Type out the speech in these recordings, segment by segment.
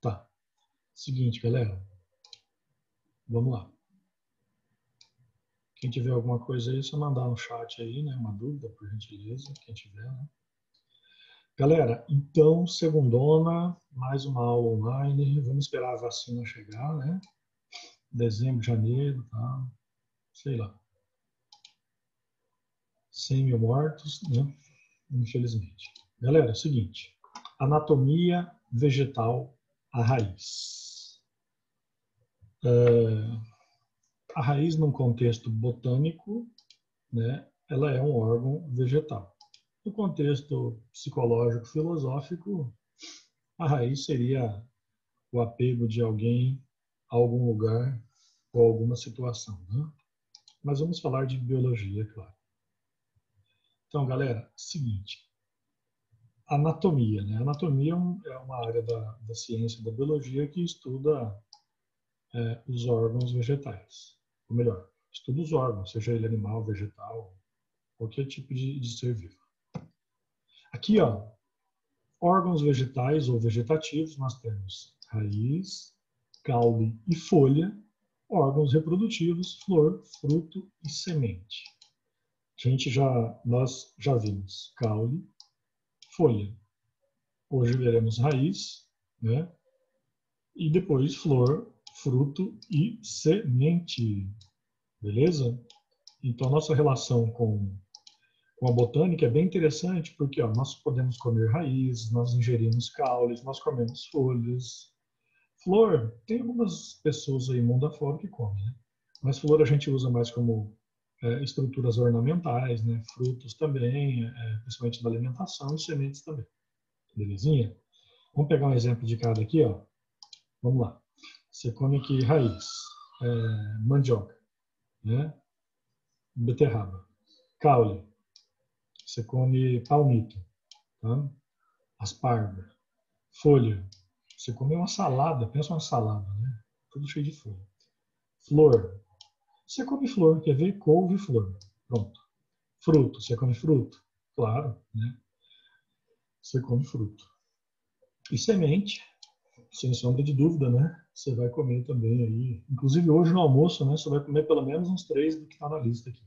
Tá. Seguinte, galera. Vamos lá. Quem tiver alguma coisa aí, é só mandar no chat aí, né? Uma dúvida, por gentileza, quem tiver, né? Galera, então, segundona, mais uma aula online. Vamos esperar a vacina chegar, né? Dezembro, janeiro, tá? Sei lá. 100 mil mortos, né? Infelizmente. Galera, é o seguinte. Anatomia vegetal à raiz. A raiz, num contexto botânico, né? Ela é um órgão vegetal. No contexto psicológico, filosófico, a raiz seria o apego de alguém a algum lugar ou alguma situação, né? Mas vamos falar de biologia, claro. Então, galera, seguinte, anatomia, né? Anatomia é uma área da ciência da biologia que estuda os órgãos vegetais. Ou melhor, estuda os órgãos, seja ele animal, vegetal, qualquer tipo de ser vivo. Aqui, ó, órgãos vegetais ou vegetativos, nós temos raiz, caule e folha, órgãos reprodutivos, flor, fruto e semente. Nós já vimos caule, folha. Hoje veremos raiz, né? E depois flor, fruto e semente. Beleza? Então, nossa relação com a botânica é bem interessante, porque ó, nós podemos comer raízes, nós ingerimos caules, nós comemos folhas. Flor, tem algumas pessoas aí mundo afora que comem, né? Mas flor a gente usa mais como estruturas ornamentais, né? Frutos também, principalmente da alimentação, e sementes também. Belezinha? Vamos pegar um exemplo de cada aqui, ó. Vamos lá. Você come aqui raiz, mandioca, né? Beterraba, caule, você come palmito, tá? Aspargo, folha, você come uma salada, pensa uma salada, né? Tudo cheio de folha. Flor, você come flor, quer ver? Couve e flor. Pronto. Fruto, você come fruto? Claro, né? Você come fruto. E semente, sem sombra de dúvida, né? Você vai comer também aí. Inclusive hoje no almoço, né? Você vai comer pelo menos uns 3 do que está na lista aqui.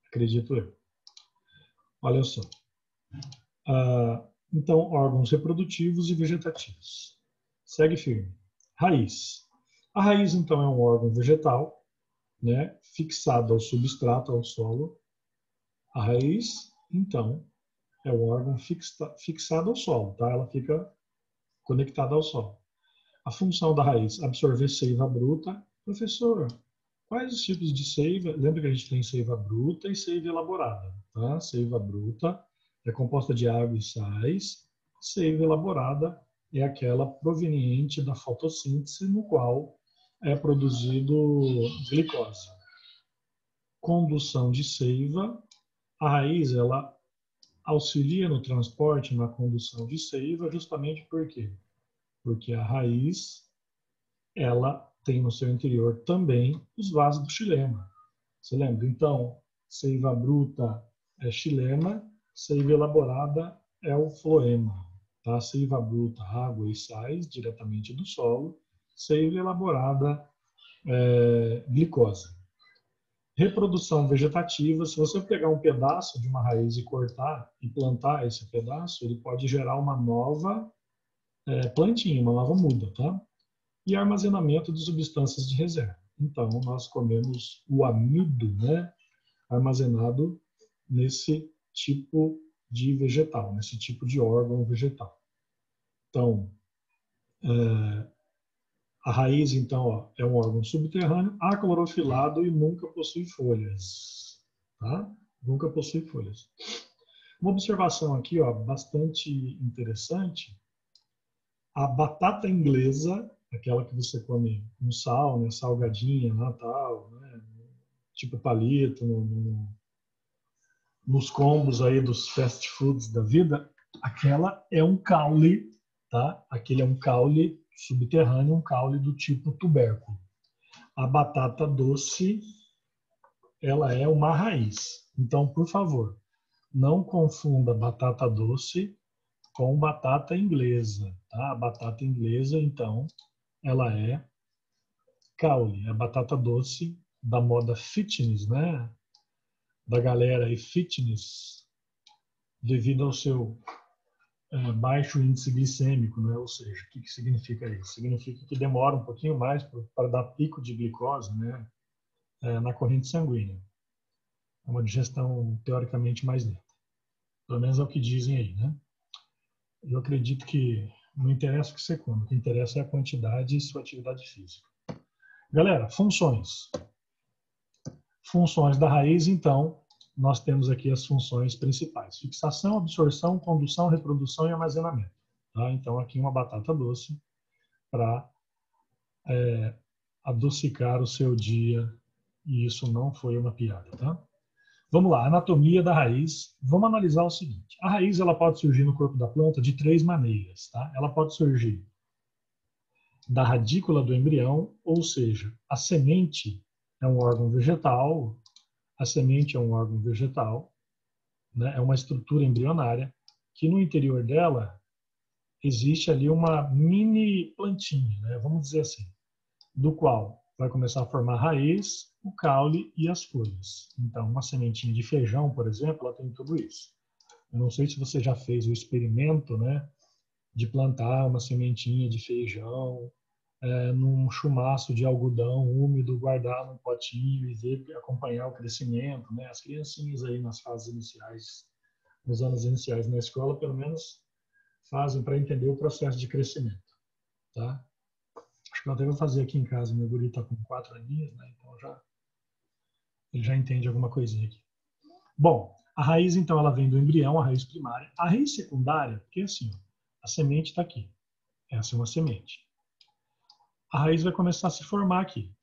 Acredito eu. Olha só. Então, órgãos reprodutivos e vegetativos. Segue firme. Raiz. A raiz, então, é um órgão vegetal, né? Fixado ao substrato, ao solo. A raiz, então, é um órgão fixado ao solo, tá? Ela fica conectada ao solo. A função da raiz, absorver seiva bruta. Professor, quais os tipos de seiva? Lembra que a gente tem seiva bruta e seiva elaborada, tá? Seiva bruta é composta de água e sais. Seiva elaborada é aquela proveniente da fotossíntese, no qual é produzido glicose. Condução de seiva. A raiz, ela auxilia no transporte, na condução de seiva, justamente por quê? Porque a raiz, ela tem no seu interior também os vasos do xilema. Você lembra? Então, seiva bruta é xilema, seiva elaborada é o floema. Tá? Seiva bruta, água e sais, diretamente do solo. Seiva elaborada, glicose. Reprodução vegetativa, se você pegar um pedaço de uma raiz e cortar e plantar esse pedaço, ele pode gerar uma nova plantinha, uma nova muda, tá? E armazenamento de substâncias de reserva. Então, nós comemos o amido, né, armazenado nesse tipo de vegetal, nesse tipo de órgão vegetal. Então, a raiz, então, ó, é um órgão subterrâneo, aclorofilado e nunca possui folhas. Tá? Nunca possui folhas. Uma observação aqui, ó, bastante interessante. A batata inglesa, aquela que você come com sal, né, salgadinha, Natal, né, tipo palito, nos combos aí dos fast foods da vida, aquela é um caule, tá? Aquele é um caule subterrâneo, um caule do tipo tubérculo. A batata doce, ela é uma raiz. Então, por favor, não confunda batata doce com batata inglesa, tá? A batata inglesa, então, ela é caule, a batata doce da moda fitness, né? Da galera aí fitness, devido ao seu baixo índice glicêmico, né? Ou seja, o que significa isso? Significa que demora um pouquinho mais para dar pico de glicose, né? Na corrente sanguínea. É uma digestão teoricamente mais lenta. Pelo menos é o que dizem aí, né? Eu acredito que não interessa o que você come, o que interessa é a quantidade e sua atividade física. Galera, funções. Funções da raiz, então, nós temos aqui as funções principais: fixação, absorção, condução, reprodução e armazenamento. Tá? Então, aqui uma batata doce para adocicar o seu dia, e isso não foi uma piada. Tá? Vamos lá, anatomia da raiz. Vamos analisar o seguinte: a raiz ela pode surgir no corpo da planta de 3 maneiras. Tá? Ela pode surgir da radícula do embrião, ou seja, a semente é um órgão vegetal, né? É uma estrutura embrionária que no interior dela existe ali uma mini plantinha, né? Vamos dizer assim, do qual vai começar a formar a raiz, o caule e as folhas. Então, uma sementinha de feijão, por exemplo, ela tem tudo isso. Eu não sei se você já fez o experimento, né, de plantar uma sementinha de feijão num chumaço de algodão úmido, guardar num potinho e ver, acompanhar o crescimento, né? As criancinhas aí nas fases iniciais, nos anos iniciais na escola, pelo menos fazem para entender o processo de crescimento, tá? Acho que eu até vou fazer aqui em casa, meu guri está com 4 aninhos, né? Então ele já entende alguma coisinha aqui. Bom, a raiz então ela vem do embrião, a raiz primária. A raiz secundária, porque assim, ó, a semente está aqui. Essa é uma semente. A raiz vai começar a se formar aqui,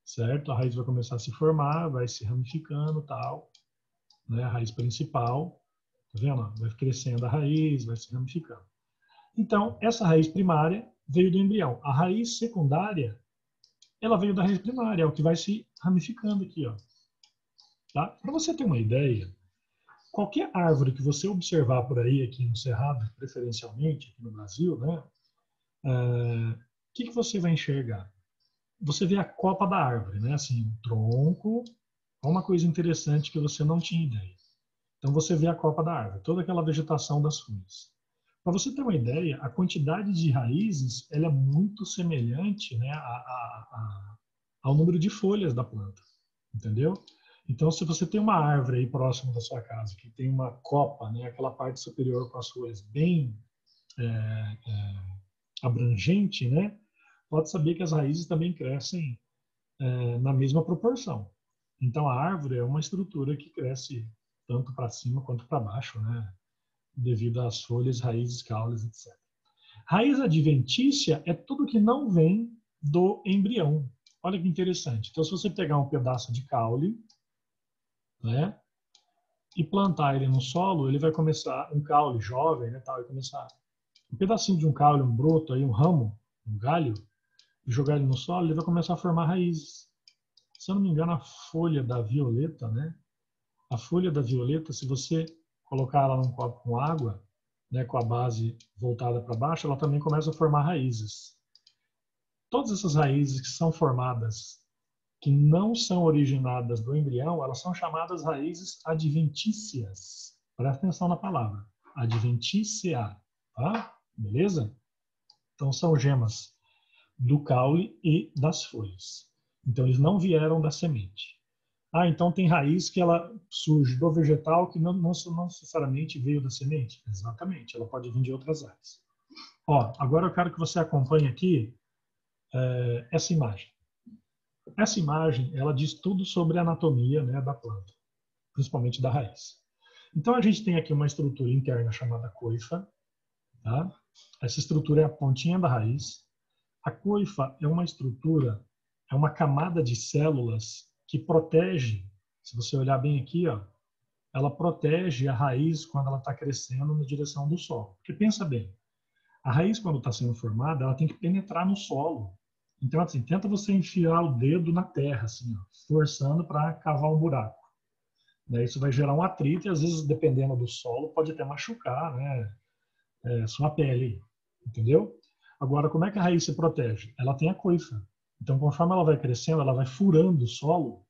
certo? A raiz vai começar a se formar, vai se ramificando, tal, né? A raiz principal, tá vendo? Vai crescendo a raiz, vai se ramificando. Então, essa raiz primária veio do embrião. A raiz secundária, ela veio da raiz primária, é o que vai se ramificando aqui, ó. Tá? Para você ter uma ideia, qualquer árvore que você observar por aí, aqui no Cerrado, preferencialmente, aqui no Brasil, né? O que você vai enxergar? Você vê a copa da árvore, né? Assim, o tronco, é uma coisa interessante que você não tinha ideia. Então você vê a copa da árvore, toda aquela vegetação das folhas. Para você ter uma ideia, a quantidade de raízes ela é muito semelhante, né, ao número de folhas da planta, entendeu? Então, se você tem uma árvore aí próximo da sua casa que tem uma copa, né, aquela parte superior com as folhas bem abrangente, né, pode saber que as raízes também crescem na mesma proporção. Então, a árvore é uma estrutura que cresce tanto para cima quanto para baixo, né, devido às folhas, raízes, caules, etc. Raiz adventícia é tudo que não vem do embrião. Olha que interessante. Então, se você pegar um pedaço de caule, né, e plantar ele no solo, ele vai começar, um caule jovem, né, tal, vai começar um pedacinho de um caule, um broto, aí, um ramo, um galho, e jogar ele no solo, ele vai começar a formar raízes. Se eu não me engano, a folha da violeta, né, a folha da violeta, se você colocar ela num copo com água, né, com a base voltada para baixo, ela também começa a formar raízes. Todas essas raízes que são formadas, que não são originadas do embrião, elas são chamadas raízes adventícias. Presta atenção na palavra. Adventícia. Tá? Beleza? Então são gemas do caule e das folhas. Então eles não vieram da semente. Ah, então tem raiz que ela surge do vegetal que não necessariamente veio da semente. Exatamente, ela pode vir de outras áreas. Ó, agora eu quero que você acompanhe aqui essa imagem. Essa imagem, ela diz tudo sobre a anatomia, né, da planta, principalmente da raiz. Então a gente tem aqui uma estrutura interna chamada coifa, tá? Essa estrutura é a pontinha da raiz. A coifa é uma estrutura, é uma camada de células que protege, se você olhar bem aqui, ó, ela protege a raiz quando ela está crescendo na direção do solo. Porque pensa bem, a raiz quando está sendo formada, ela tem que penetrar no solo. Então, assim, tenta você enfiar o dedo na terra, assim, ó, forçando para cavar um buraco. Isso vai gerar um atrito e, às vezes, dependendo do solo, pode até machucar, né? sua pele, entendeu? Agora, como é que a raiz se protege? Ela tem a coifa. Então, conforme ela vai crescendo, ela vai furando o solo,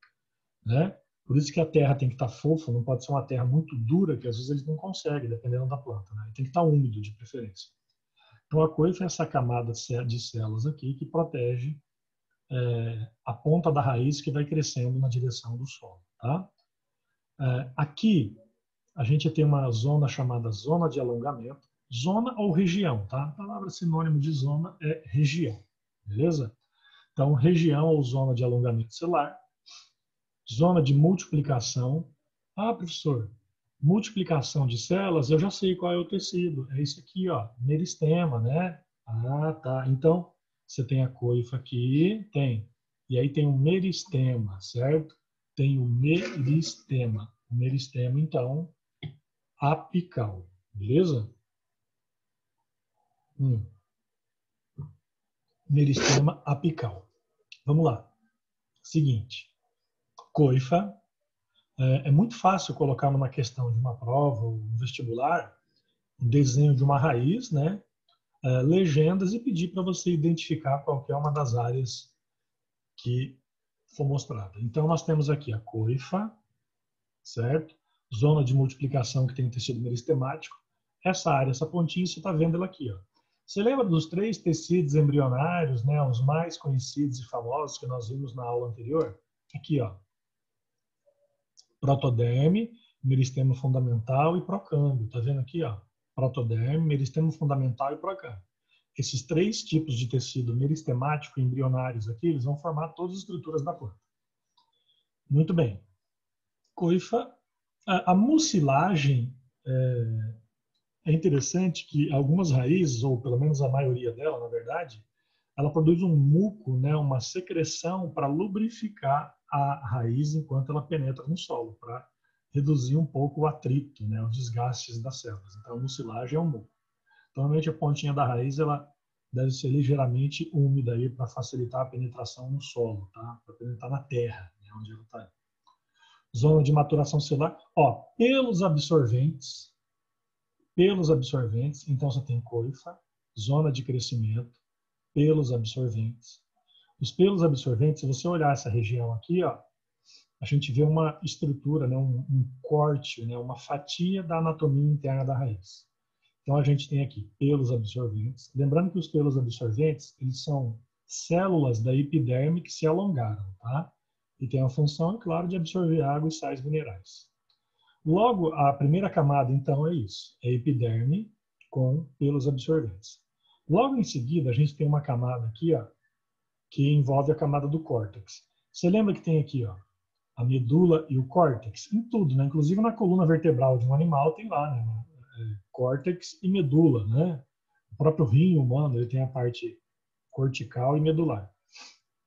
né? Por isso que a terra tem que estar fofa, não pode ser uma terra muito dura, que às vezes eles não conseguem, dependendo da planta, né? Tem que estar úmido, de preferência. Então, a coifa é essa camada de células aqui que protege a ponta da raiz que vai crescendo na direção do solo, tá? Aqui, a gente tem uma zona chamada zona de alongamento, zona ou região, tá? A palavra sinônimo de zona é região, beleza? Então, região ou zona de alongamento celular, zona de multiplicação. Ah, professor, multiplicação de células, eu já sei qual é o tecido. É isso aqui, ó, meristema, né? Ah, tá. Então, você tem a coifa aqui, tem. E aí tem o meristema, certo? Tem o meristema. O meristema, então, apical, beleza? Meristema apical. Vamos lá. Seguinte, coifa. É muito fácil colocar numa questão de uma prova ou um vestibular um desenho de uma raiz, né? Legendas e pedir para você identificar qualquer uma das áreas que for mostrada. Então, nós temos aqui a coifa, certo? Zona de multiplicação que tem tecido meristemático. Essa área, essa pontinha, você está vendo ela aqui, ó. Você lembra dos 3 tecidos embrionários, né? Os mais conhecidos e famosos que nós vimos na aula anterior? Aqui, ó. Protoderme, meristema fundamental e procâmbio. Tá vendo aqui, ó? Protoderme, meristema fundamental e procâmbio. Esses 3 tipos de tecido meristemático e embrionários aqui, eles vão formar todas as estruturas da planta. Muito bem. Coifa, a mucilagem é interessante que algumas raízes, ou pelo menos a maioria dela, na verdade, ela produz um muco, né, uma secreção para lubrificar a raiz enquanto ela penetra no solo, para reduzir um pouco o atrito, né, os desgastes das células. Então, a mucilagem é um muco. Então, normalmente a pontinha da raiz ela deve ser ligeiramente úmida aí para facilitar a penetração no solo, tá? Para penetrar na terra, né, onde ela está. Zona de maturação celular, ó, pelos absorventes, então você tem coifa, zona de crescimento, pelos absorventes. Os pelos absorventes, se você olhar essa região aqui, ó, a gente vê uma estrutura, né, um corte, né, uma fatia da anatomia interna da raiz. Então a gente tem aqui pelos absorventes. Lembrando que os pelos absorventes, eles são células da epiderme que se alongaram, tá? E tem a função, é claro, de absorver água e sais minerais. Logo, a primeira camada, então, é isso. É epiderme com pelos absorventes. Logo em seguida, a gente tem uma camada aqui, ó, que envolve a camada do córtex. Você lembra que tem aqui, ó, a medula e o córtex? Em tudo, né? Inclusive na coluna vertebral de um animal tem lá, né? Córtex e medula, né? O próprio rim humano, ele tem a parte cortical e medular.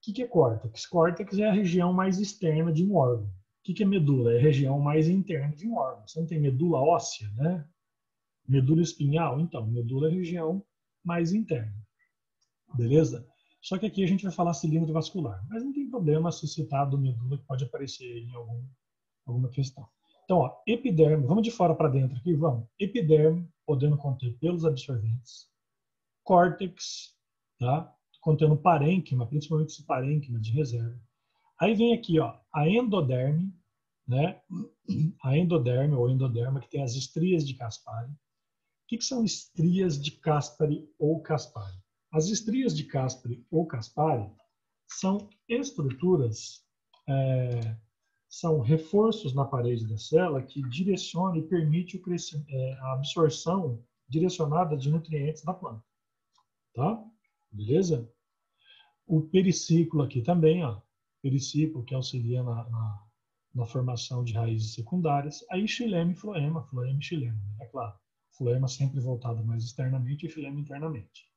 O que é córtex? Córtex é a região mais externa de um órgão. O que é medula? É a região mais interna de um órgão. Você não tem medula óssea, né? Medula espinhal? Então, medula é a região mais interna. Beleza? Só que aqui a gente vai falar cilindro vascular. Mas não tem problema se citar do medula, que pode aparecer em alguma questão. Então, ó, epiderme, vamos de fora para dentro aqui, vamos. Epiderme, podendo conter pelos absorventes. Córtex, tá? Contendo parênquima, principalmente esse parênquima de reserva. Aí vem aqui, ó, a endoderme, né? A endoderme ou endoderma, que tem as estrias de Caspari. O que são estrias de Caspari ou Caspari? As estrias de Caspari ou Caspari são estruturas, são reforços na parede da célula que direcionam e permitem a absorção direcionada de nutrientes da planta. Tá? Beleza? O periciclo aqui também, ó, periciclo que auxilia na formação de raízes secundárias. Aí xilema e floema e xilema, né? É claro. Floema sempre voltado mais externamente e xilema internamente.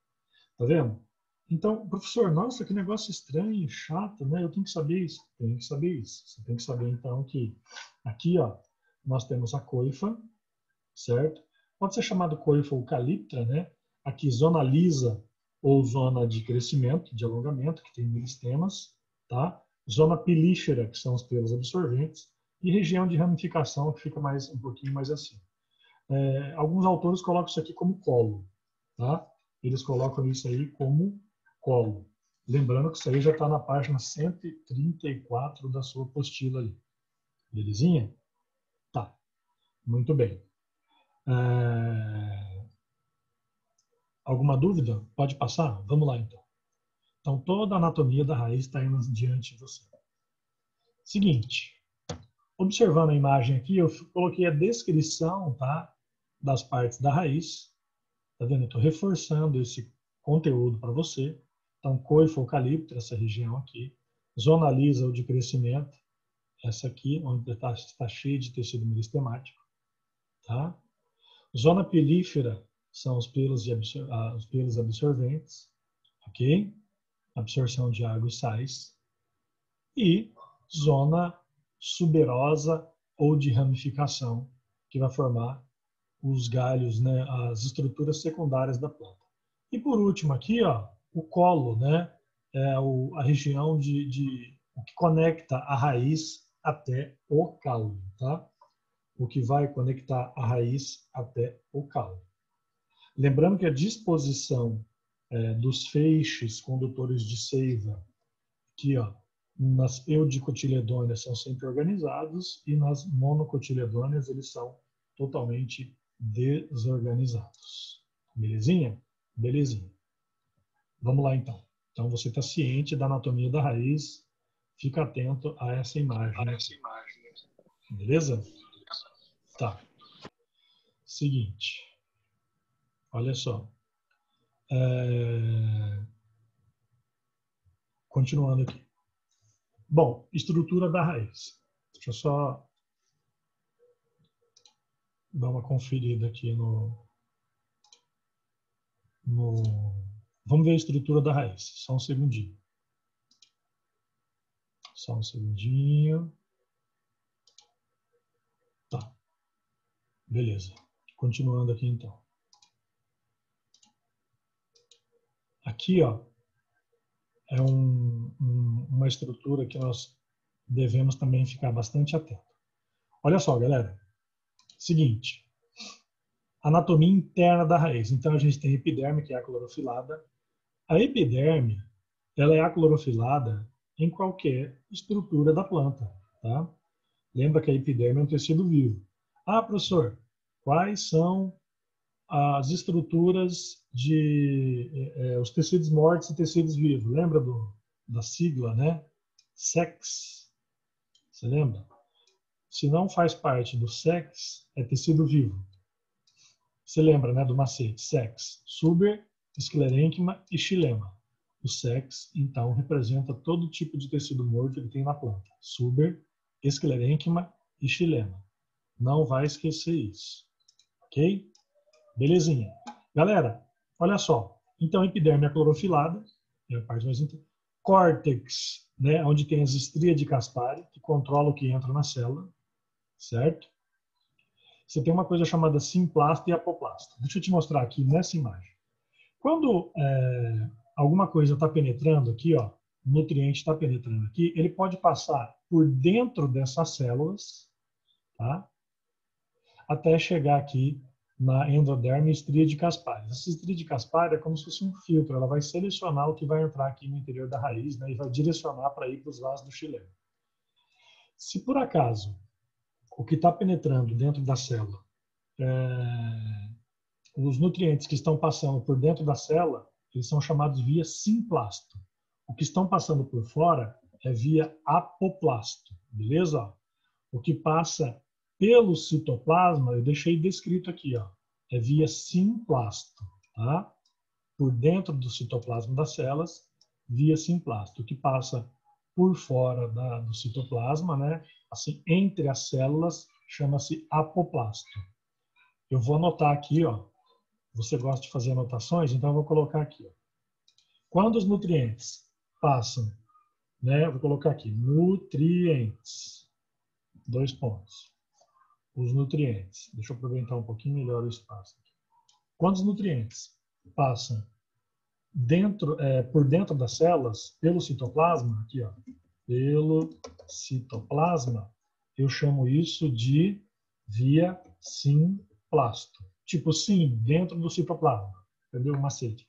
Tá vendo? Então, professor, nossa, que negócio estranho, chato, né? Eu tenho que saber isso. Tem que saber isso. Você tem que saber, então, que aqui, ó, nós temos a coifa, certo? Pode ser chamado coifa ou caliptra, né? Aqui, zona lisa ou zona de crescimento, de alongamento, que tem meristemas, tá? Zona pilífera, que são os pelos absorventes, e região de ramificação, que fica um pouquinho mais acima. Alguns autores colocam isso aqui como colo, tá? Eles colocam isso aí como colo. Lembrando que isso aí já está na página 134 da sua apostila ali. Belezinha? Tá. Muito bem. Alguma dúvida? Pode passar? Vamos lá, então. Então, toda a anatomia da raiz está indo diante de você. Seguinte. Observando a imagem aqui, eu coloquei a descrição, tá, das partes da raiz. Tá vendo? Eu estou reforçando esse conteúdo para você. Então, coifo eucalipto, essa região aqui. Zona lisa ou de crescimento, essa aqui, onde está cheia de tecido meristemático. Tá? Zona pilífera são os pelos absorventes, ok? Absorção de água e sais. E zona suberosa ou de ramificação, que vai formar os galhos, né, as estruturas secundárias da planta. E por último aqui, ó, o colo, né, a região o que conecta a raiz até o caule, tá? O que vai conectar a raiz até o caule. Lembrando que a disposição dos feixes condutores de seiva, aqui, ó, nas eudicotiledôneas são sempre organizados e nas monocotiledôneas eles são totalmente desorganizados. Belezinha? Belezinha. Vamos lá, então. Então, você está ciente da anatomia da raiz. Fica atento a essa imagem. Beleza? Tá. Seguinte. Olha só. Continuando aqui. Bom, estrutura da raiz. Deixa eu só dar uma conferida aqui Vamos ver a estrutura da raiz. Só um segundinho. Só um segundinho. Tá. Beleza. Continuando aqui, então. Aqui, ó, é uma estrutura que nós devemos também ficar bastante atento. Olha só, galera. Seguinte. Anatomia interna da raiz. Então, a gente tem a epiderme, que é a clorofilada. A epiderme, ela é aclorofilada em qualquer estrutura da planta, tá? Lembra que a epiderme é um tecido vivo. Ah, professor, quais são as estruturas os tecidos mortos e tecidos vivos? Lembra da sigla, né? SEX. Você lembra? Se não faz parte do SEX, é tecido vivo. Você lembra, né, do macete? SEX. Suber, esclerênquima e xilema. O SEX, então, representa todo tipo de tecido morto que tem na planta. Suber, esclerênquima e xilema. Não vai esquecer isso. Ok? Belezinha. Galera, olha só. Então, epiderme é clorofilada, é a parte mais importante. Córtex, né, onde tem as estrias de Caspari, que controla o que entra na célula, certo? Você tem uma coisa chamada simplasta e apoplasta. Deixa eu te mostrar aqui nessa imagem. Quando alguma coisa está penetrando aqui, ó, o nutriente está penetrando aqui, ele pode passar por dentro dessas células, tá? Até chegar aqui na endoderme estria de Caspari. Essa estria de Caspari é como se fosse um filtro, ela vai selecionar o que vai entrar aqui no interior da raiz, né, e vai direcionar para ir para os vasos do xilema. Se por acaso o que está penetrando dentro da célula, os nutrientes que estão passando por dentro da célula, eles são chamados via simplasto. O que estão passando por fora é via apoplasto, beleza? O que passa pelo citoplasma, eu deixei descrito aqui, ó, é via simplasto, tá? Por dentro do citoplasma das células, via simplasto. O que passa por fora do citoplasma, né? Assim, entre as células, chama-se apoplasto. Eu vou anotar aqui, ó. Você gosta de fazer anotações, então eu vou colocar aqui, ó. Quando os nutrientes passam, né? Eu vou colocar aqui, nutrientes, 2 pontos. Os nutrientes. Deixa eu aproveitar um pouquinho melhor o espaço aqui. Quando os nutrientes passam por dentro das células, pelo citoplasma, aqui, ó, pelo citoplasma, eu chamo isso de via simplasta. apoplasto. Tipo sim, dentro do citoplasma. Entendeu o macete?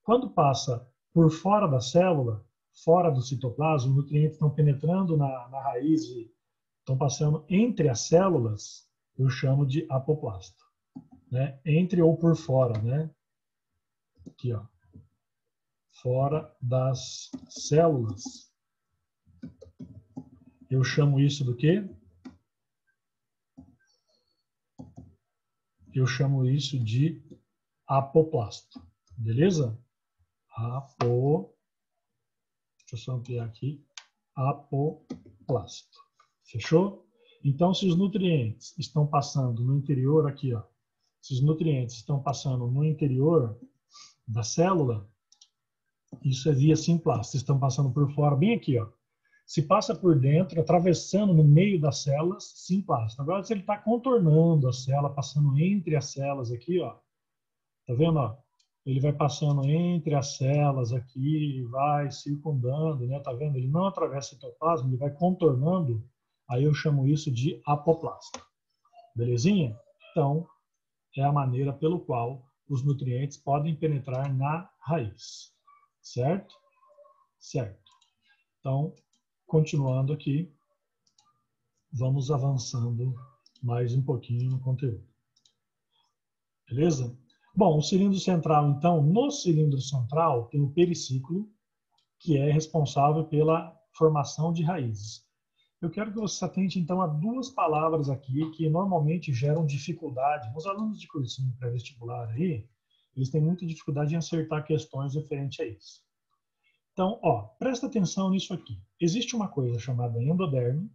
Quando passa por fora da célula, fora do citoplasma, os nutrientes estão penetrando na raiz e estão passando entre as células, eu chamo de apoplasto. Né? Entre ou por fora, né? Aqui, ó. Fora das células. Eu chamo isso do quê? Eu chamo isso de apoplasto. Beleza? Deixa eu só ampliar aqui. Apoplasto. Fechou? Então, se os nutrientes estão passando no interior aqui, ó. Se os nutrientes estão passando no interior da célula, isso é via simplasta. Estão passando por fora, bem aqui, ó. Se passa por dentro, atravessando no meio das células, simplasta. Agora, se ele está contornando a célula, passando entre as células aqui, ó. Tá vendo, ó? Ele vai passando entre as células aqui, vai circundando, né? Tá vendo? Ele não atravessa o citoplasma, ele vai contornando. Aí eu chamo isso de apoplasto. Belezinha? Então, é a maneira pelo qual os nutrientes podem penetrar na raiz. Certo? Certo. Então, continuando aqui, vamos avançando mais um pouquinho no conteúdo. Beleza? Bom, o cilindro central, então, no cilindro central tem o periciclo, que é responsável pela formação de raízes. Eu quero que você se atente, então, a duas palavras aqui que normalmente geram dificuldade. Os alunos de cursinho pré-vestibular aí, eles têm muita dificuldade em acertar questões referentes a isso. Então, ó, presta atenção nisso aqui. Existe uma coisa chamada endoderme,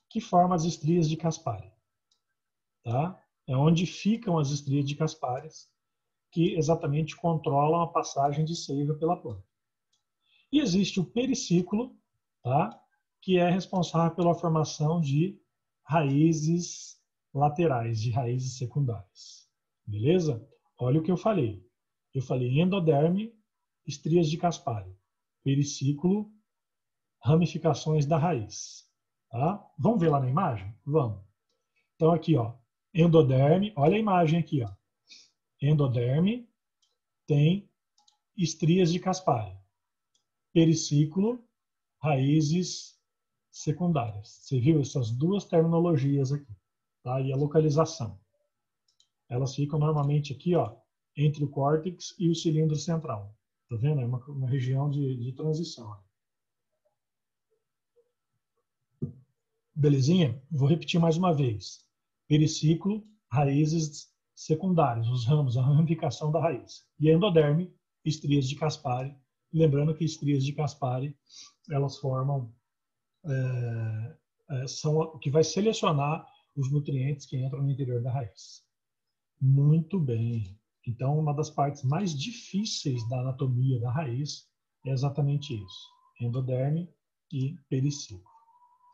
que forma as estrias de Caspari. Tá? É onde ficam as estrias de Caspari, que exatamente controlam a passagem de seiva pela planta. E existe o periciclo, tá? Que é responsável pela formação de raízes laterais, de raízes secundárias. Beleza? Olha o que eu falei. Eu falei endoderme, estrias de Caspari. Periciclo, ramificações da raiz. Tá? Vamos ver lá na imagem? Vamos. Então aqui, ó, endoderme, olha a imagem aqui, ó. Endoderme tem estrias de Caspari. Periciclo, raízes secundárias. Você viu essas duas terminologias aqui, tá? E a localização. Elas ficam normalmente aqui, ó, entre o córtex e o cilindro central. Tá vendo? É uma região de transição. Belezinha? Vou repetir mais uma vez. Periciclo, raízes secundárias, os ramos, a ramificação da raiz. E endoderme, estrias de Caspari. Lembrando que estrias de Caspari, elas formam, são o que vai selecionar os nutrientes que entram no interior da raiz. Muito bem. Então, uma das partes mais difíceis da anatomia da raiz é exatamente isso. Endoderme e periciclo.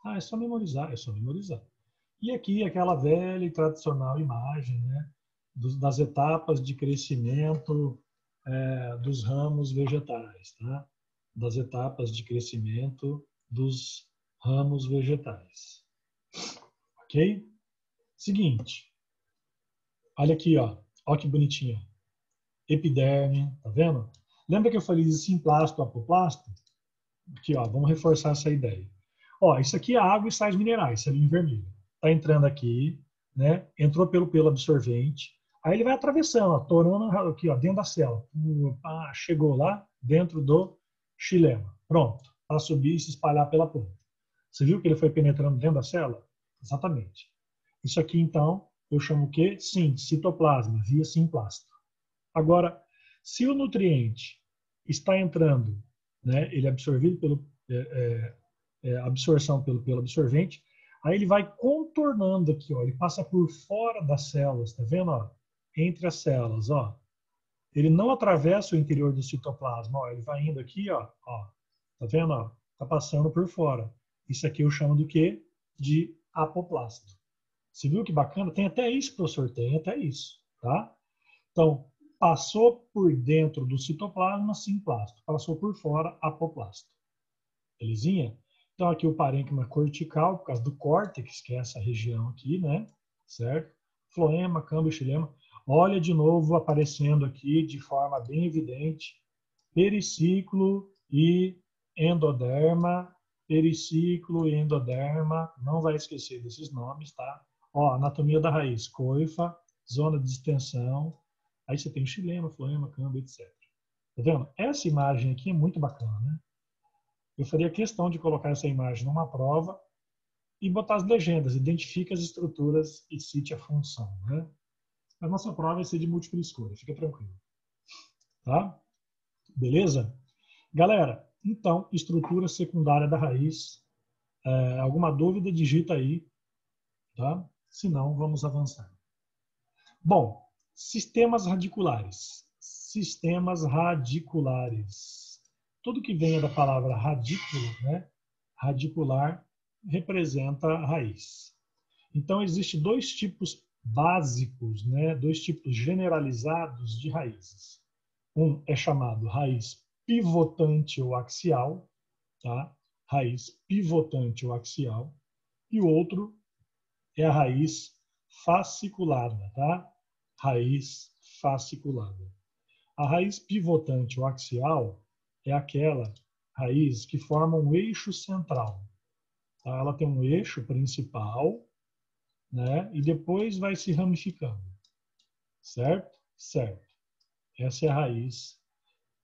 Ah, é só memorizar, é só memorizar. E aqui aquela velha e tradicional imagem, né, das etapas de crescimento dos ramos vegetais, tá? Das etapas de crescimento dos ramos vegetais. Ok? Seguinte. Olha aqui, ó. Olha que bonitinho. Epiderme, tá vendo? Lembra que eu falei de simplasto, apoplasto? Aqui, ó, vamos reforçar essa ideia. Ó, isso aqui é água e sais minerais, salinho vermelho. Tá entrando aqui, né? Entrou pelo absorvente. Aí ele vai atravessando, ó, torando aqui, ó, dentro da célula. Chegou lá dentro do xilema. Pronto, para subir e se espalhar pela planta. Você viu que ele foi penetrando dentro da célula? Exatamente. Isso aqui, então, eu chamo o quê? Sim, citoplasma, via simplasto. Agora, se o nutriente está entrando, né, ele é absorvido pelo absorção pelo absorvente, aí ele vai contornando aqui, ó, ele passa por fora das células, tá vendo, ó? Entre as células, ó. Ele não atravessa o interior do citoplasma, ó, ele vai indo aqui, ó, tá vendo, ó? Tá passando por fora. Isso aqui eu chamo do quê? De apoplasto. Você viu que bacana? Tem até isso, professor, tem até isso, tá? Então, passou por dentro do citoplasma, simplasto. Passou por fora, apoplasto. Belezinha? Então, aqui o parênquima cortical, por causa do córtex, que é essa região aqui, né? Certo? floema, câmbio, xilema. Olha de novo aparecendo aqui de forma bem evidente, periciclo e endoderma, periciclo e endoderma, não vai esquecer desses nomes, tá? Ó, anatomia da raiz, coifa, zona de extensão, aí você tem o xilema, floema, câmbio, etc. Tá vendo? Essa imagem aqui é muito bacana, né? Eu faria questão de colocar essa imagem numa prova e botar as legendas, identifica as estruturas e cite a função, né? A nossa prova vai ser de múltipla escolha, fica tranquilo. Tá? Beleza? Galera, então, estrutura secundária da raiz. Alguma dúvida, digita aí, tá? Se não, vamos avançar. Bom, sistemas radiculares. Sistemas radiculares. Tudo que venha da palavra radículo, né? Radicular, representa a raiz. Então, existem dois tipos básicos, né? Dois tipos generalizados de raízes. Um é chamado raiz pivotante ou axial, tá? Raiz pivotante ou axial. E o outro é a raiz fasciculada, tá? Raiz fasciculada. A raiz pivotante ou axial é aquela raiz que forma um eixo central. Tá? Ela tem um eixo principal, né? E depois vai se ramificando. Certo? Certo. Essa é a raiz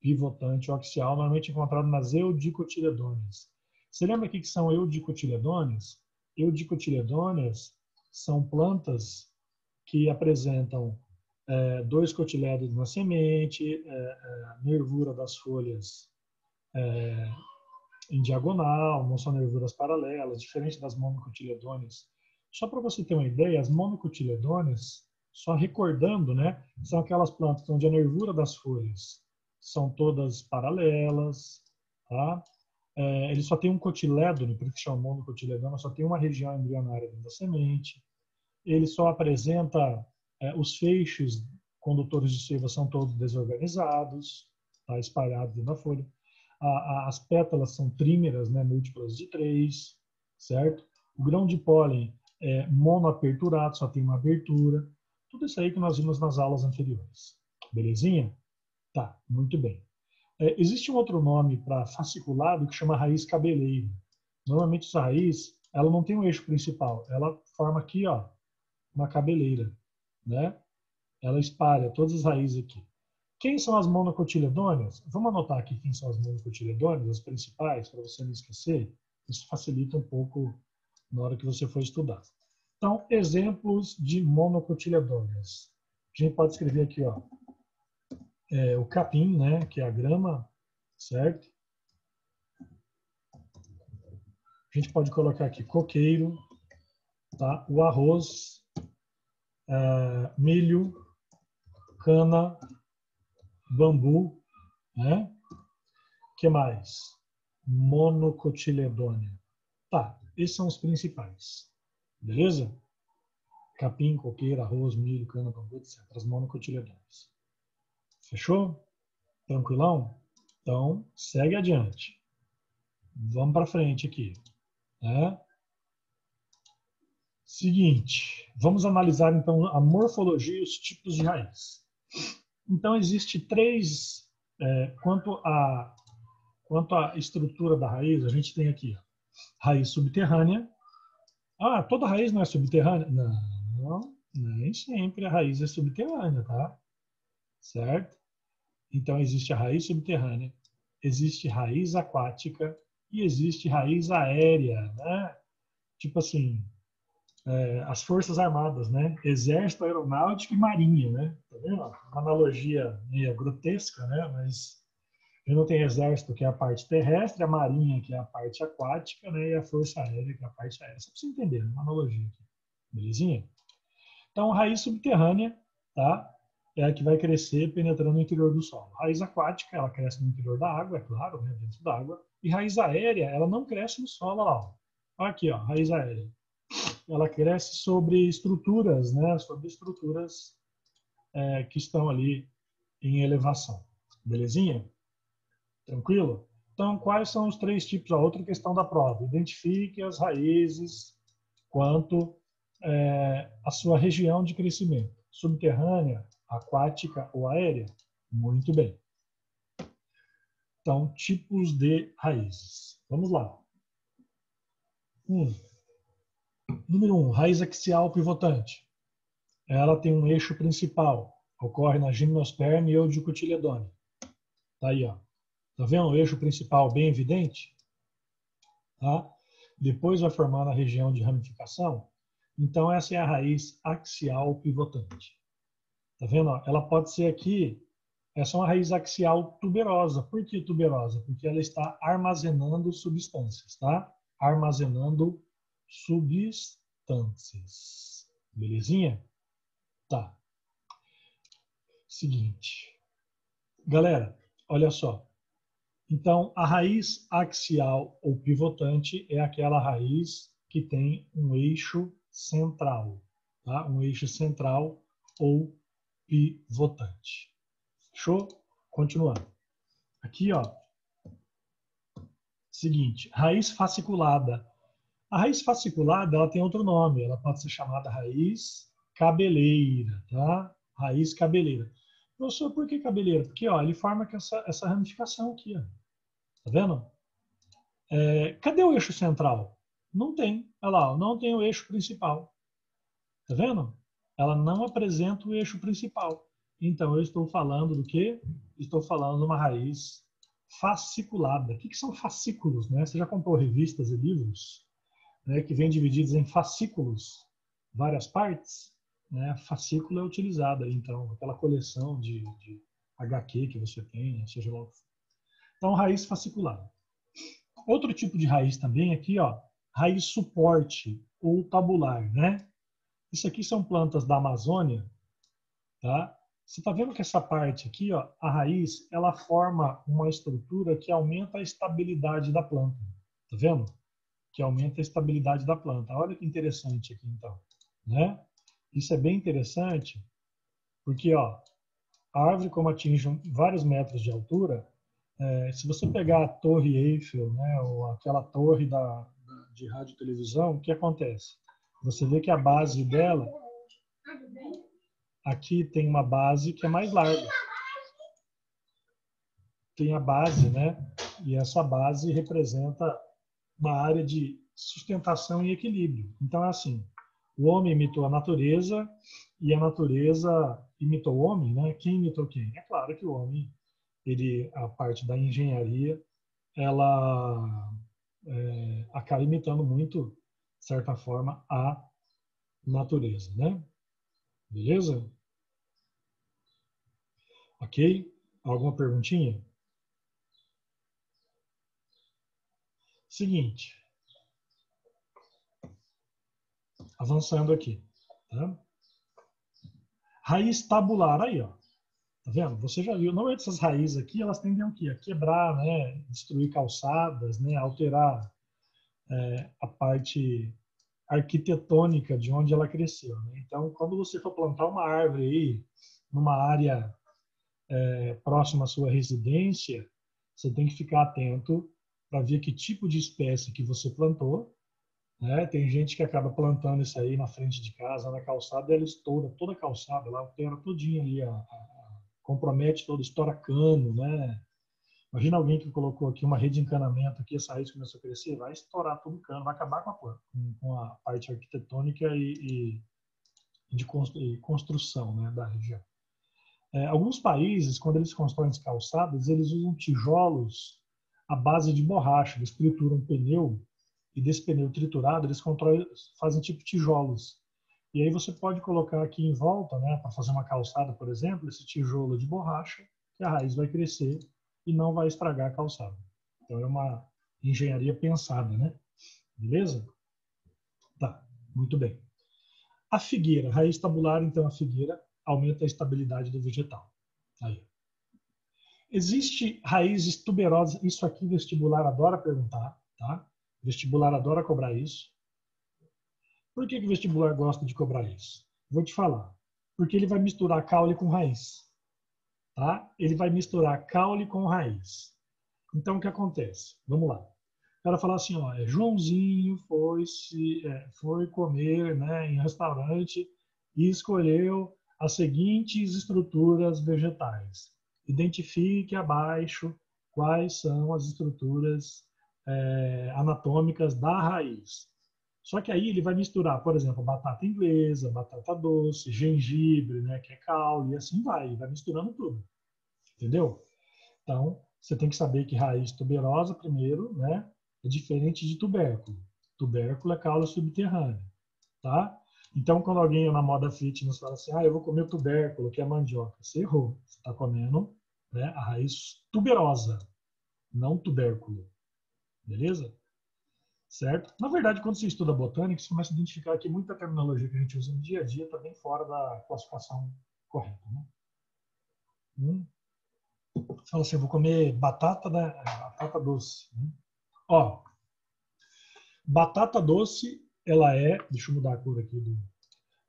pivotante ou axial, normalmente encontrada nas eudicotiledôneas. Você lembra o que são eudicotiledôneas? Eudicotiledôneas são plantas que apresentam dois cotilédonos na semente, nervura das folhas em diagonal, não são nervuras paralelas, diferente das monocotiledôneas. Só para você ter uma ideia, as monocotiledôneas, só recordando, né, são aquelas plantas onde a nervura das folhas são todas paralelas, tá? Ele só tem um cotilédono, por isso que chama monocotiledônea, só tem uma região embrionária dentro da semente. Ele só apresenta os feixes condutores de seiva são todos desorganizados, tá, espalhados dentro da folha. As pétalas são trímeras, né, múltiplas de 3, certo? O grão de pólen é monoaperturado, só tem uma abertura. Tudo isso aí que nós vimos nas aulas anteriores. Belezinha? Tá, muito bem. Existe um outro nome para fasciculado que chama raiz cabeleira. Normalmente essa raiz, ela não tem um eixo principal, ela forma aqui, ó, uma cabeleira, né? Ela espalha todas as raízes aqui. Quem são as monocotiledôneas? Vamos anotar aqui quem são as monocotiledôneas, as principais, para você não esquecer. Isso facilita um pouco na hora que você for estudar. Então, exemplos de monocotiledôneas. A gente pode escrever aqui, ó, o capim, né, que é a grama, certo? A gente pode colocar aqui coqueiro, tá? O arroz, milho, cana, bambu, né? Que mais? Monocotiledônea. Tá, esses são os principais. Beleza? Capim, coqueiro, arroz, milho, cana, bambu, etc. As monocotiledôneas. Fechou? Tranquilão? Então, segue adiante. Vamos para frente aqui. Né? Seguinte, vamos analisar então a morfologia e os tipos de raiz. Então, existe três, quanto à estrutura da raiz, a gente tem aqui raiz subterrânea. Ah, toda raiz não é subterrânea? Não, nem sempre a raiz é subterrânea, tá? Certo? Então, existe a raiz subterrânea, existe raiz aquática e existe raiz aérea, né? Tipo assim, as Forças Armadas, né? Exército, Aeronáutica e Marinha, né? Tá vendo? Uma analogia meio grotesca, né? Mas ele não tem exército, que é a parte terrestre, a marinha, que é a parte aquática, né? E a força aérea, que é a parte aérea. Só para você entender, uma analogia aqui. Belezinha? Então, raiz subterrânea, tá? É a que vai crescer penetrando no interior do solo. Raiz aquática, ela cresce no interior da água, é claro, né? Dentro da água. E raiz aérea, ela não cresce no solo, ó. Aqui, ó, raiz aérea. Ela cresce sobre estruturas, né? Sobre estruturas que estão ali em elevação. Belezinha? Tranquilo? Então, quais são os três tipos? A outra questão da prova. Identifique as raízes quanto a sua região de crescimento? Subterrânea, aquática ou aérea? Muito bem. Então, tipos de raízes. Vamos lá. Número 1, raiz axial pivotante. Ela tem um eixo principal. Ocorre na gimnosperma e eudicotiledônia. Tá aí, ó. Tá vendo o eixo principal bem evidente? Tá? Depois vai formar a região de ramificação. Então, essa é a raiz axial pivotante. Tá vendo? Ela pode ser aqui, essa é uma raiz axial tuberosa. Por que tuberosa? Porque ela está armazenando substâncias, tá? Armazenando substâncias. Belezinha? Tá. Seguinte. Galera, olha só. Então, a raiz axial ou pivotante é aquela raiz que tem um eixo central, tá? Um eixo central ou pivotante. Fechou? Continuando. Aqui, ó. Seguinte, raiz fasciculada. A raiz fasciculada, ela tem outro nome. Ela pode ser chamada raiz cabeleira, tá? Raiz cabeleira. Professor, por que cabeleira? Porque, ó, ele forma essa ramificação aqui, ó. Tá vendo? Cadê o eixo central? Não tem. Olha lá, não tem o eixo principal. Tá vendo? Ela não apresenta o eixo principal. Então, eu estou falando do quê? Estou falando de uma raiz fasciculada. O que são fascículos, né? Você já comprou revistas e livros, né, que vêm divididos em fascículos, várias partes? Né? Fascículo é utilizado aí, então, aquela coleção de HQ que você tem, seja lá o que for. Então, raiz fasciculada. Outro tipo de raiz também aqui, ó, raiz suporte ou tabular, né? Isso aqui são plantas da Amazônia, tá? Você está vendo que essa parte aqui, ó, a raiz, ela forma uma estrutura que aumenta a estabilidade da planta. Tá vendo? Que aumenta a estabilidade da planta. Olha que interessante aqui, então, né? Isso é bem interessante, porque, ó, a árvore, como atinge vários metros de altura, se você pegar a Torre Eiffel, né, ou aquela torre de rádio e televisão, o que acontece? Você vê que a base dela, aqui tem uma base que é mais larga. Tem a base, né? E essa base representa uma área de sustentação e equilíbrio. Então, é assim, o homem imitou a natureza e a natureza imitou o homem, né? Quem imitou quem? É claro que o homem, a parte da engenharia, ela acaba imitando muito, de certa forma, a natureza, né? Beleza? Ok? Alguma perguntinha? Seguinte, avançando aqui, tá? Raiz tabular, aí, ó. Tá vendo? Você já viu, normalmente essas raízes aqui, elas tendem o quê? A quebrar, né? Destruir calçadas, né? Alterar a parte arquitetônica de onde ela cresceu, né? Então, quando você for plantar uma árvore aí, numa área próxima à sua residência, você tem que ficar atento para ver que tipo de espécie que você plantou, né? Tem gente que acaba plantando isso aí na frente de casa, na calçada, e ela estoura toda a calçada, ela altera todinha ali, compromete todo, estoura cano, né? Imagina alguém que colocou aqui uma rede de encanamento, aqui essa raiz começou a crescer, vai estourar todo o cano, vai acabar com a parte arquitetônica e de construção, né, da região. Alguns países, quando eles constroem as calçadas, eles usam tijolos à base de borracha, eles trituram pneu, e desse pneu triturado eles fazem tipo tijolos. E aí você pode colocar aqui em volta, né, para fazer uma calçada, por exemplo, esse tijolo de borracha, que a raiz vai crescer e não vai estragar a calçada. Então é uma engenharia pensada, né? Beleza? Tá, muito bem. A figueira, raiz tabular, então a figueira aumenta a estabilidade do vegetal. Aí. Existe raízes tuberosas, isso aqui vestibular adora perguntar, tá? Vestibular adora cobrar isso. Por que o vestibular gosta de cobrar isso? Vou te falar. Porque ele vai misturar caule com raiz. Tá? Ele vai misturar caule com raiz. Então, o que acontece? Vamos lá. O cara falar assim, ó, Joãozinho foi comer, né, em restaurante e escolheu as seguintes estruturas vegetais. Identifique abaixo quais são as estruturas anatômicas da raiz. Só que aí ele vai misturar, por exemplo, batata inglesa, batata doce, gengibre, né, que é caule, e assim vai misturando tudo, entendeu? Então, você tem que saber que raiz tuberosa, primeiro, né, é diferente de tubérculo. Tubérculo é caule subterrâneo, tá? Então, quando alguém na moda fitness fala assim, eu vou comer tubérculo, que é mandioca, você errou. Você está comendo, né, a raiz tuberosa, não tubérculo, beleza? Certo? Na verdade, quando você estuda botânica, você começa a identificar que muita terminologia que a gente usa no dia a dia está bem fora da classificação correta, né? Você fala assim, eu vou comer batata, né? Batata doce. Né? Ó, batata doce, ela é, deixa eu mudar a cor aqui do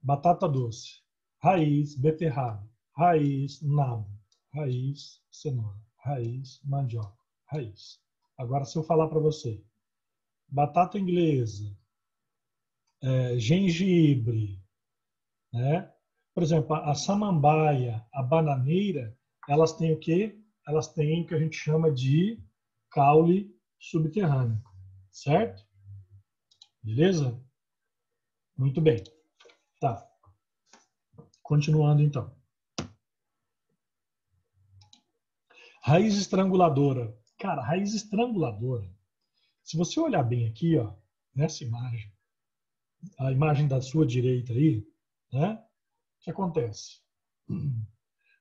batata doce, raiz, beterraba, raiz, nabo, raiz, cenoura, raiz, mandioca, raiz. Agora, se eu falar para você, batata inglesa, gengibre, né? Por exemplo, a samambaia, a bananeira, elas têm o quê? Elas têm o que a gente chama de caule subterrâneo, certo? Beleza? Muito bem. Tá. Continuando então. Raiz estranguladora. Cara, raiz estranguladora. Se você olhar bem aqui, ó, nessa imagem, a imagem da sua direita aí, né? O que acontece?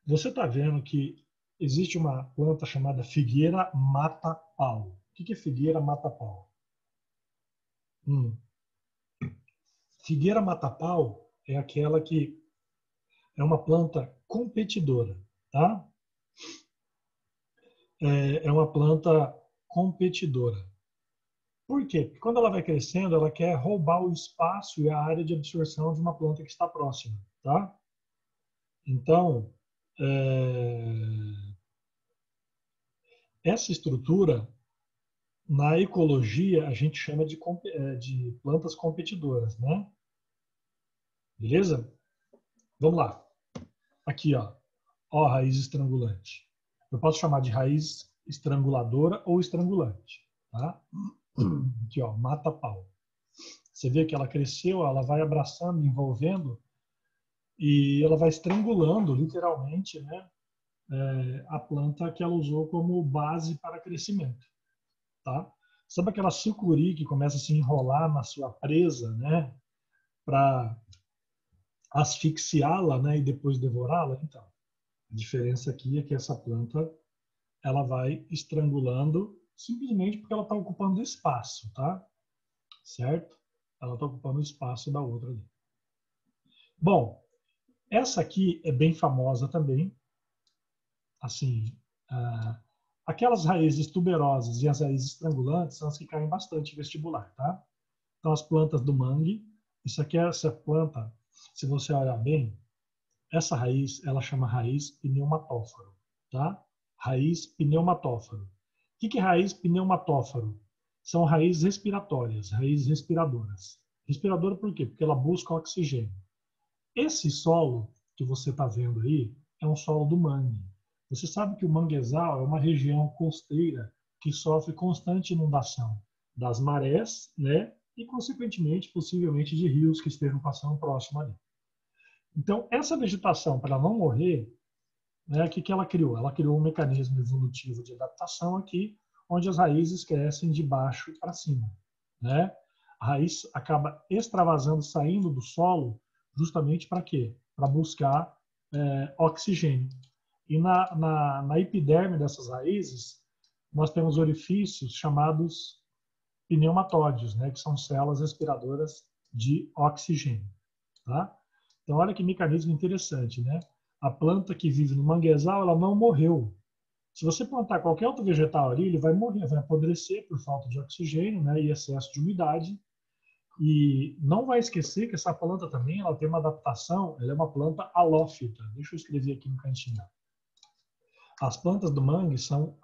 Você está vendo que existe uma planta chamada figueira mata-pau. O que é figueira mata-pau? Figueira mata-pau é aquela que é uma planta competidora, tá? É uma planta competidora. Por quê? Porque quando ela vai crescendo, ela quer roubar o espaço e a área de absorção de uma planta que está próxima, tá? Então, essa estrutura, na ecologia, a gente chama de plantas competidoras, né? Beleza? Vamos lá. Aqui, ó, raiz estrangulante. Eu posso chamar de raiz estranguladora ou estrangulante, tá? Aqui, ó, mata-pau. Você vê que ela cresceu, ela vai abraçando, envolvendo e ela vai estrangulando, literalmente, né, a planta que ela usou como base para crescimento, tá? Sabe aquela sucuri que começa a se enrolar na sua presa, né, para asfixiá-la, né, e depois devorá-la? Então, a diferença aqui é que essa planta ela vai estrangulando simplesmente porque ela está ocupando espaço, tá? Certo? Ela está ocupando o espaço da outra ali. Bom, essa aqui é bem famosa também. Assim, aquelas raízes tuberosas e as raízes estrangulantes são as que caem bastante em vestibular, tá? Então, as plantas do mangue, isso aqui é essa planta, se você olhar bem, essa raiz, ela chama raiz pneumatóforo, tá? Raiz pneumatóforo. O que é raiz pneumatóforo? São raízes respiratórias, raízes respiradoras. Respiradora por quê? Porque ela busca oxigênio. Esse solo que você está vendo aí é um solo do mangue. Você sabe que o manguezal é uma região costeira que sofre constante inundação das marés, né? E, consequentemente, possivelmente, de rios que estejam passando próximo ali. Então, essa vegetação, para não morrer, né, o que ela criou? Ela criou um mecanismo evolutivo de adaptação aqui, onde as raízes crescem de baixo para cima. Né? A raiz acaba extravasando, saindo do solo, justamente para quê? Para buscar oxigênio. E na epiderme dessas raízes, nós temos orifícios chamados pneumatódios, né, que são células respiradoras de oxigênio. Tá? Então, olha que mecanismo interessante, né? A planta que vive no manguezal, ela não morreu. Se você plantar qualquer outro vegetal ali, ele vai morrer, vai apodrecer por falta de oxigênio, né, e excesso de umidade. E não vai esquecer que essa planta também, ela tem uma adaptação, ela é uma planta halófita. Deixa eu escrever aqui no cantinho. As plantas do mangue são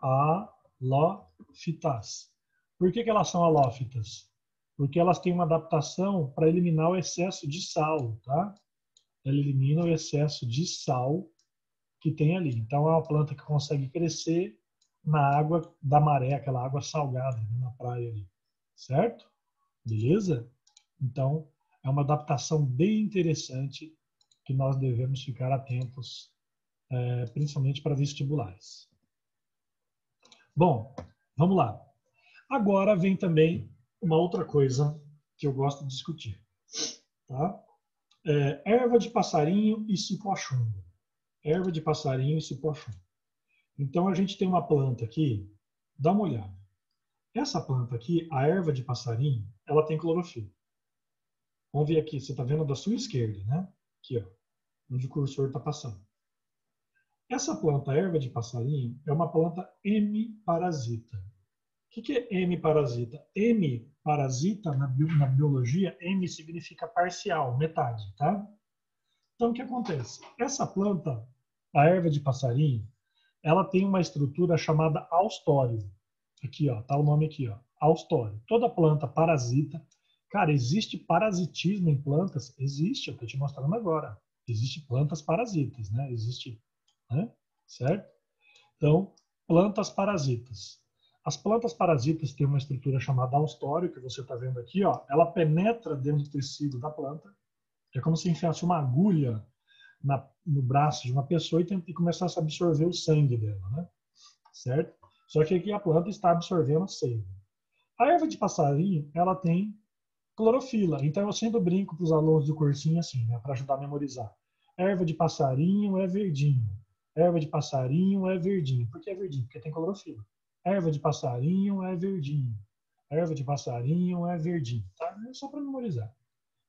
halófitas. Por que elas são halófitas? Porque elas têm uma adaptação para eliminar o excesso de sal, tá? Ela elimina o excesso de sal que tem ali. Então é uma planta que consegue crescer na água da maré, aquela água salgada, né, na praia ali, certo? Beleza? Então é uma adaptação bem interessante que nós devemos ficar atentos, principalmente para vestibulares. Bom, vamos lá. Agora vem também uma outra coisa que eu gosto de discutir, tá? Erva de passarinho e cipó-chumbo. Erva de passarinho e cipó-chumbo. Então a gente tem uma planta aqui, dá uma olhada. Essa planta aqui, a erva de passarinho, ela tem clorofila. Vamos ver aqui, você está vendo da sua esquerda, né? Aqui, ó, onde o cursor está passando. Essa planta, a erva de passarinho, é uma planta hemiparasita. O que é hemiparasita? Hemiparasita, na biologia, hemi significa parcial, metade, tá? Então, o que acontece? Essa planta, a erva de passarinho, ela tem uma estrutura chamada austório. Aqui, ó, tá o nome aqui, ó, austório. Toda planta parasita. Cara, existe parasitismo em plantas? Existe, eu tô te mostrando agora. Existe plantas parasitas, né? Existe, né? Certo? Então, plantas parasitas. As plantas parasitas têm uma estrutura chamada austório, que você está vendo aqui, ó. Ela penetra dentro do tecido da planta. É como se enfiasse uma agulha no braço de uma pessoa e começasse a absorver o sangue dela, né? Certo? Só que aqui a planta está absorvendo a seiva. A erva de passarinho, ela tem clorofila. Então eu sempre brinco para os alunos do cursinho assim, né, para ajudar a memorizar. Erva de passarinho é verdinho. Erva de passarinho é verdinho. Por que é verdinho? Porque tem clorofila. Erva de passarinho é verdinho. Erva de passarinho é verdinho. Tá? É só para memorizar.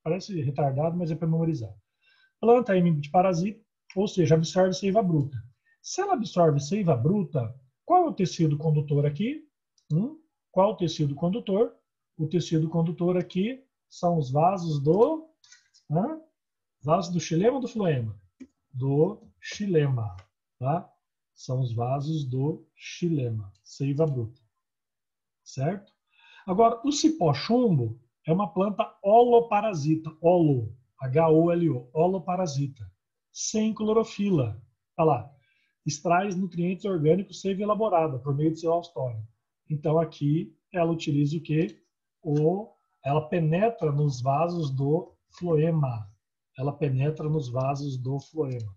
Parece retardado, mas é para memorizar. Planta é de parasita, ou seja, absorve seiva bruta. Se ela absorve seiva bruta, qual é o tecido condutor aqui? Qual o tecido condutor? O tecido condutor aqui são os vasos do... vasos do xilema ou do floema? Do xilema, tá? São os vasos do xilema, seiva bruta, certo? Agora, o cipó-chumbo é uma planta holoparasita, holo, H-O-L-O, holoparasita, sem clorofila. Olha lá, extrai nutrientes orgânicos seiva elaborada por meio de seu austório. Então aqui ela utiliza o quê? Ela penetra nos vasos do floema. Ela penetra nos vasos do floema.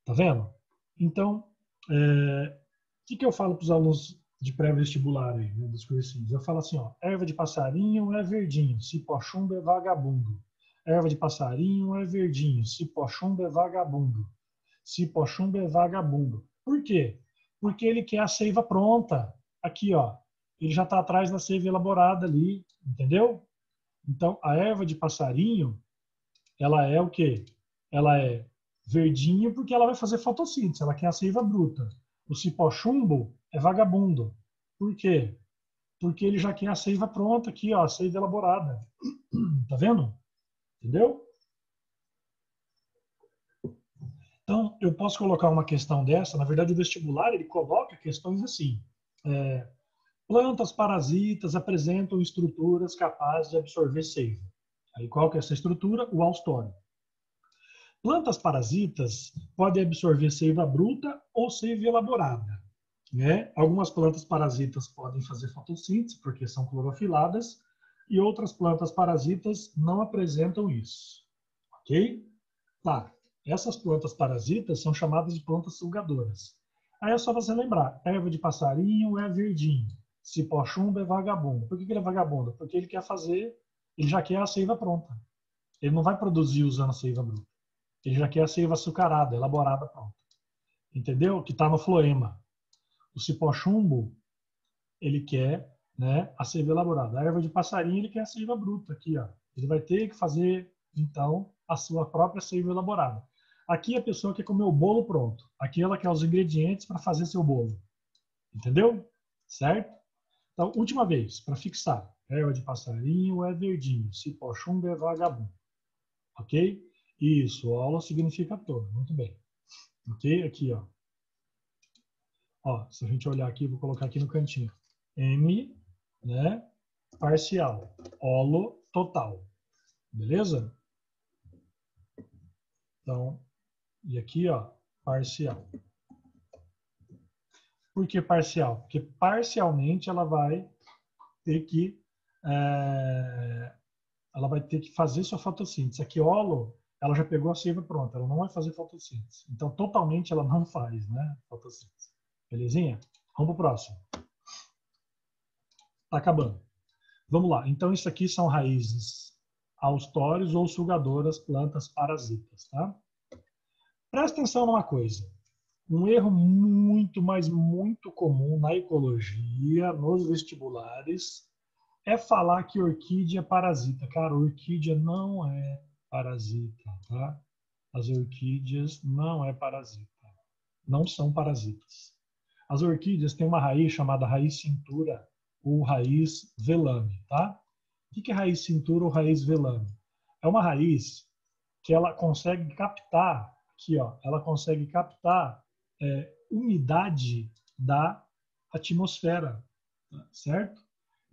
Tá vendo? Então, o que eu falo para os alunos de pré-vestibular aí, né, dos cursinhos? Eu falo assim, ó, erva de passarinho é verdinho, cipó-chumbo é vagabundo. Erva de passarinho é verdinho, cipó-chumbo é vagabundo. Cipó-chumbo é vagabundo. Por quê? Porque ele quer a seiva pronta. Aqui, ó, ele já está atrás da seiva elaborada ali, entendeu? Então, a erva de passarinho, ela é o quê? Ela é verdinha porque ela vai fazer fotossíntese, ela quer a seiva bruta. O cipó-chumbo é vagabundo. Por quê? Porque ele já quer a seiva pronta aqui, ó, a seiva elaborada. Tá vendo? Entendeu? Então, eu posso colocar uma questão dessa. Na verdade, o vestibular ele coloca questões assim. Plantas parasitas apresentam estruturas capazes de absorver seiva. Aí qual que é essa estrutura? O austório. Plantas parasitas podem absorver seiva bruta ou seiva elaborada. Né? Algumas plantas parasitas podem fazer fotossíntese, porque são clorofiladas, e outras plantas parasitas não apresentam isso. Ok? Tá. Essas plantas parasitas são chamadas de plantas sugadoras. Aí é só você lembrar, erva de passarinho é verdinho, cipó-chumbo é vagabundo. Por que ele é vagabundo? Porque ele quer fazer, ele já quer a seiva pronta. Ele não vai produzir usando a seiva bruta. Ele já quer a seiva açucarada, elaborada pronta. Entendeu? Que está no floema. O cipó-chumbo, ele quer, né, a seiva elaborada. A erva de passarinho, ele quer a seiva bruta aqui, ó. Ele vai ter que fazer, então, a sua própria seiva elaborada. Aqui a pessoa quer comer o bolo pronto. Aqui ela quer os ingredientes para fazer seu bolo. Entendeu? Certo? Então, última vez, para fixar. Erva de passarinho é verdinho, cipó-chumbo é vagabundo. Ok? Isso, aula significa todo. Muito bem. Ok? Aqui, ó. Ó, se a gente olhar aqui, vou colocar aqui no cantinho. M né? Parcial. Holo total. Beleza? Então, e aqui, ó, parcial. Por que parcial? Porque parcialmente ela vai ter que fazer sua fotossíntese. Aqui, holo, ela já pegou a seiva pronta, ela não vai fazer fotossíntese. Então, totalmente ela não faz, né? Fotossíntese. Belezinha? Vamos pro próximo. Tá acabando. Vamos lá. Então, isso aqui são raízes austórios ou sugadoras, plantas parasitas, tá? Presta atenção numa coisa. Um erro muito, mas muito comum na ecologia, nos vestibulares, é falar que orquídea é parasita. Cara, orquídea não é parasita, tá? As orquídeas não é parasita. Não são parasitas. As orquídeas têm uma raiz chamada raiz cintura ou raiz velame, tá? O que é raiz cintura ou raiz velame? É uma raiz que ela consegue captar, aqui ó, ela consegue captar umidade da atmosfera, certo?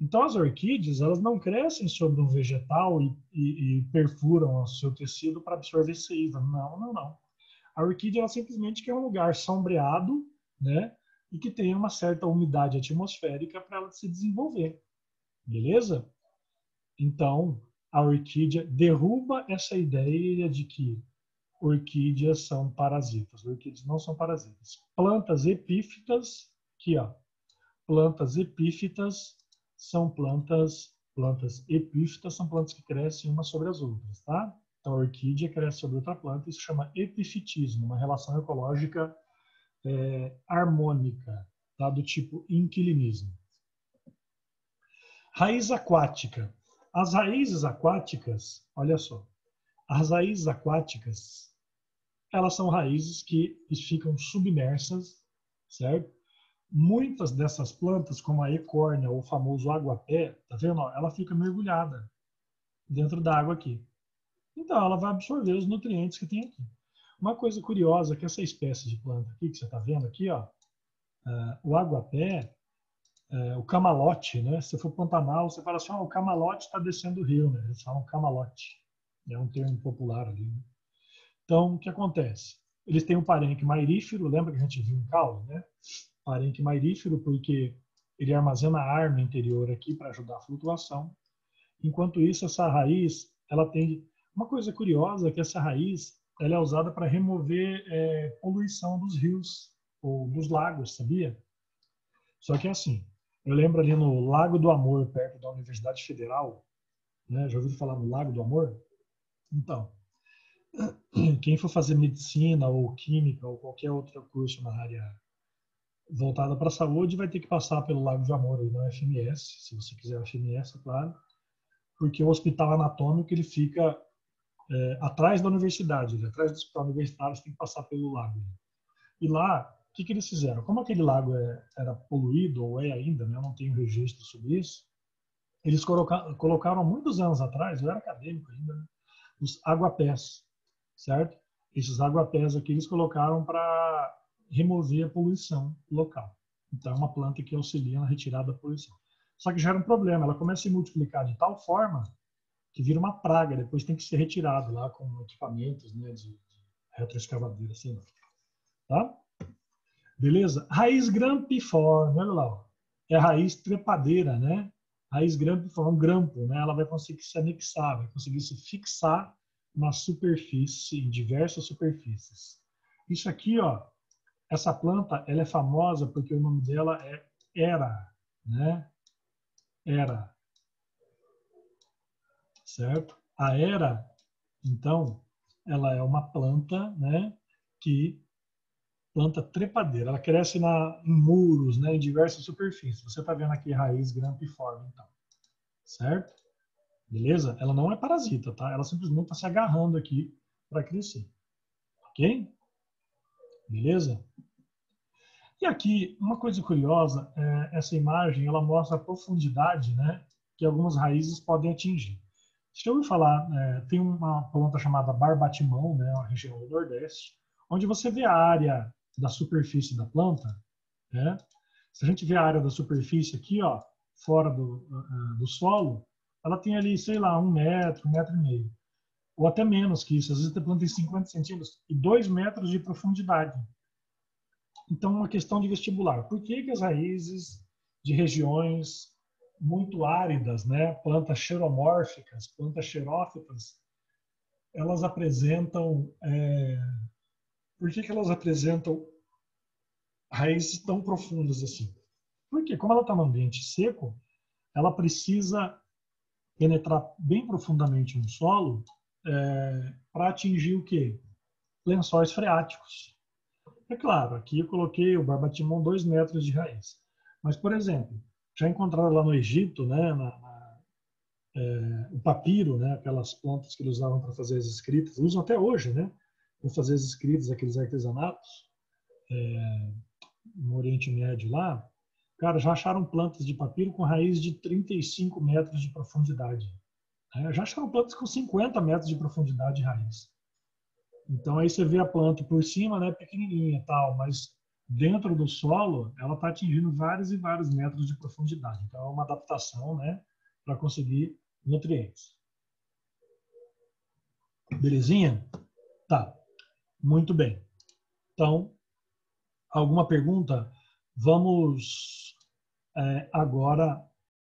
Então as orquídeas elas não crescem sobre um vegetal e perfuram o seu tecido para absorver seiva. Não, não, não. A orquídea ela simplesmente quer um lugar sombreado, né? E que tenha uma certa umidade atmosférica para ela se desenvolver. Beleza? Então, a orquídea derruba essa ideia de que orquídeas são parasitas. Orquídeas não são parasitas. Plantas epífitas, aqui ó, plantas epífitas são plantas epífitas são plantas que crescem umas sobre as outras, tá? Então a orquídea cresce sobre outra planta, isso chama epifitismo, uma relação ecológica harmônica, tá? Do tipo inquilinismo. Raiz aquática. As raízes aquáticas, olha só, as raízes aquáticas, elas são raízes que ficam submersas, certo? Muitas dessas plantas, como a ecórnea ou o famoso aguapé, tá vendo? Ela fica mergulhada dentro da água aqui. Então, ela vai absorver os nutrientes que tem aqui. Uma coisa curiosa é que essa espécie de planta aqui, que você está vendo aqui, ó, o aguapé, o camalote, né? Se for Pantanal, você fala assim, o camalote está descendo o rio, né? Eles falam camalote. É um termo popular ali. Né? Então, o que acontece? Eles têm um parênquima mairífero, lembra que a gente viu em caule, né? Parênquima mairífero porque ele armazena ar no interior aqui para ajudar a flutuação. Enquanto isso, essa raiz, ela tem... Uma coisa curiosa é que essa raiz ela é usada para remover poluição dos rios ou dos lagos, sabia? Só que é assim, eu lembro ali no Lago do Amor, perto da Universidade Federal, né? Já ouviu falar no Lago do Amor? Então, quem for fazer medicina ou química ou qualquer outro curso na área voltada para a saúde vai ter que passar pelo Lago do Amor aí na UFMS, se você quiser a UFMS, é claro, porque o hospital anatômico ele fica atrás da universidade, atrás do hospital universitário você tem que passar pelo lago. E lá, o que eles fizeram? Como aquele lago era poluído, ou é ainda, né? Eu não tenho registro sobre isso, eles colocaram muitos anos atrás, eu era acadêmico ainda, né? Os aguapés, certo? Esses aguapés aqui eles colocaram para remover a poluição local. Então é uma planta que auxilia na retirada da poluição. Só que gera um problema, ela começa a se multiplicar de tal forma que vira uma praga, depois tem que ser retirado lá com equipamentos, né, de retroescavadeira, assim, tá? Beleza? Raiz grampiforme, olha lá, ó. É a raiz trepadeira, né? Raiz grampiforme, um grampo, né? Ela vai conseguir se anexar, vai conseguir se fixar na superfície, em diversas superfícies. Isso aqui, ó, essa planta, ela é famosa porque o nome dela é Era, né? Era, certo? A Era, então, ela é uma planta, né? Que planta trepadeira. Ela cresce em muros, né, em diversas superfícies. Você está vendo aqui raiz grampiforme, então. Certo? Beleza? Ela não é parasita, tá? Ela simplesmente está se agarrando aqui para crescer. Ok? Beleza? E aqui, uma coisa curiosa, essa imagem, ela mostra a profundidade, né, que algumas raízes podem atingir. Você já ouviu falar, tem uma planta chamada barbatimão, né, uma região do Nordeste, onde você vê a área da superfície da planta, né? Se a gente vê a área da superfície aqui, ó, fora do solo, ela tem ali, sei lá, 1 metro, 1,5 metro. Ou até menos que isso. Às vezes a planta tem 50 centímetros e 2 metros de profundidade. Então, uma questão de vestibular. Por que que as raízes de regiões muito áridas, né, plantas xeromórficas, plantas xerófitas, elas apresentam... por que que elas apresentam raízes tão profundas assim? Porque, como ela está no ambiente seco, ela precisa penetrar bem profundamente no solo para atingir o quê? Lençóis freáticos. É claro, aqui eu coloquei o barbatimon 2 metros de raiz. Mas, por exemplo, já encontraram lá no Egito, né, o papiro, né, aquelas plantas que eles usavam para fazer as escritas, usam até hoje, né, para fazer as escritas, aqueles artesanatos, no Oriente Médio lá. Cara, já acharam plantas de papiro com raiz de 35 metros de profundidade. Né? Já acharam plantas com 50 metros de profundidade de raiz. Então aí você vê a planta por cima, né, pequenininha, tal, mas dentro do solo ela está atingindo vários e vários metros de profundidade. Então é uma adaptação, né, para conseguir nutrientes. Belezinha? Tá. Muito bem. Então, alguma pergunta? Vamos agora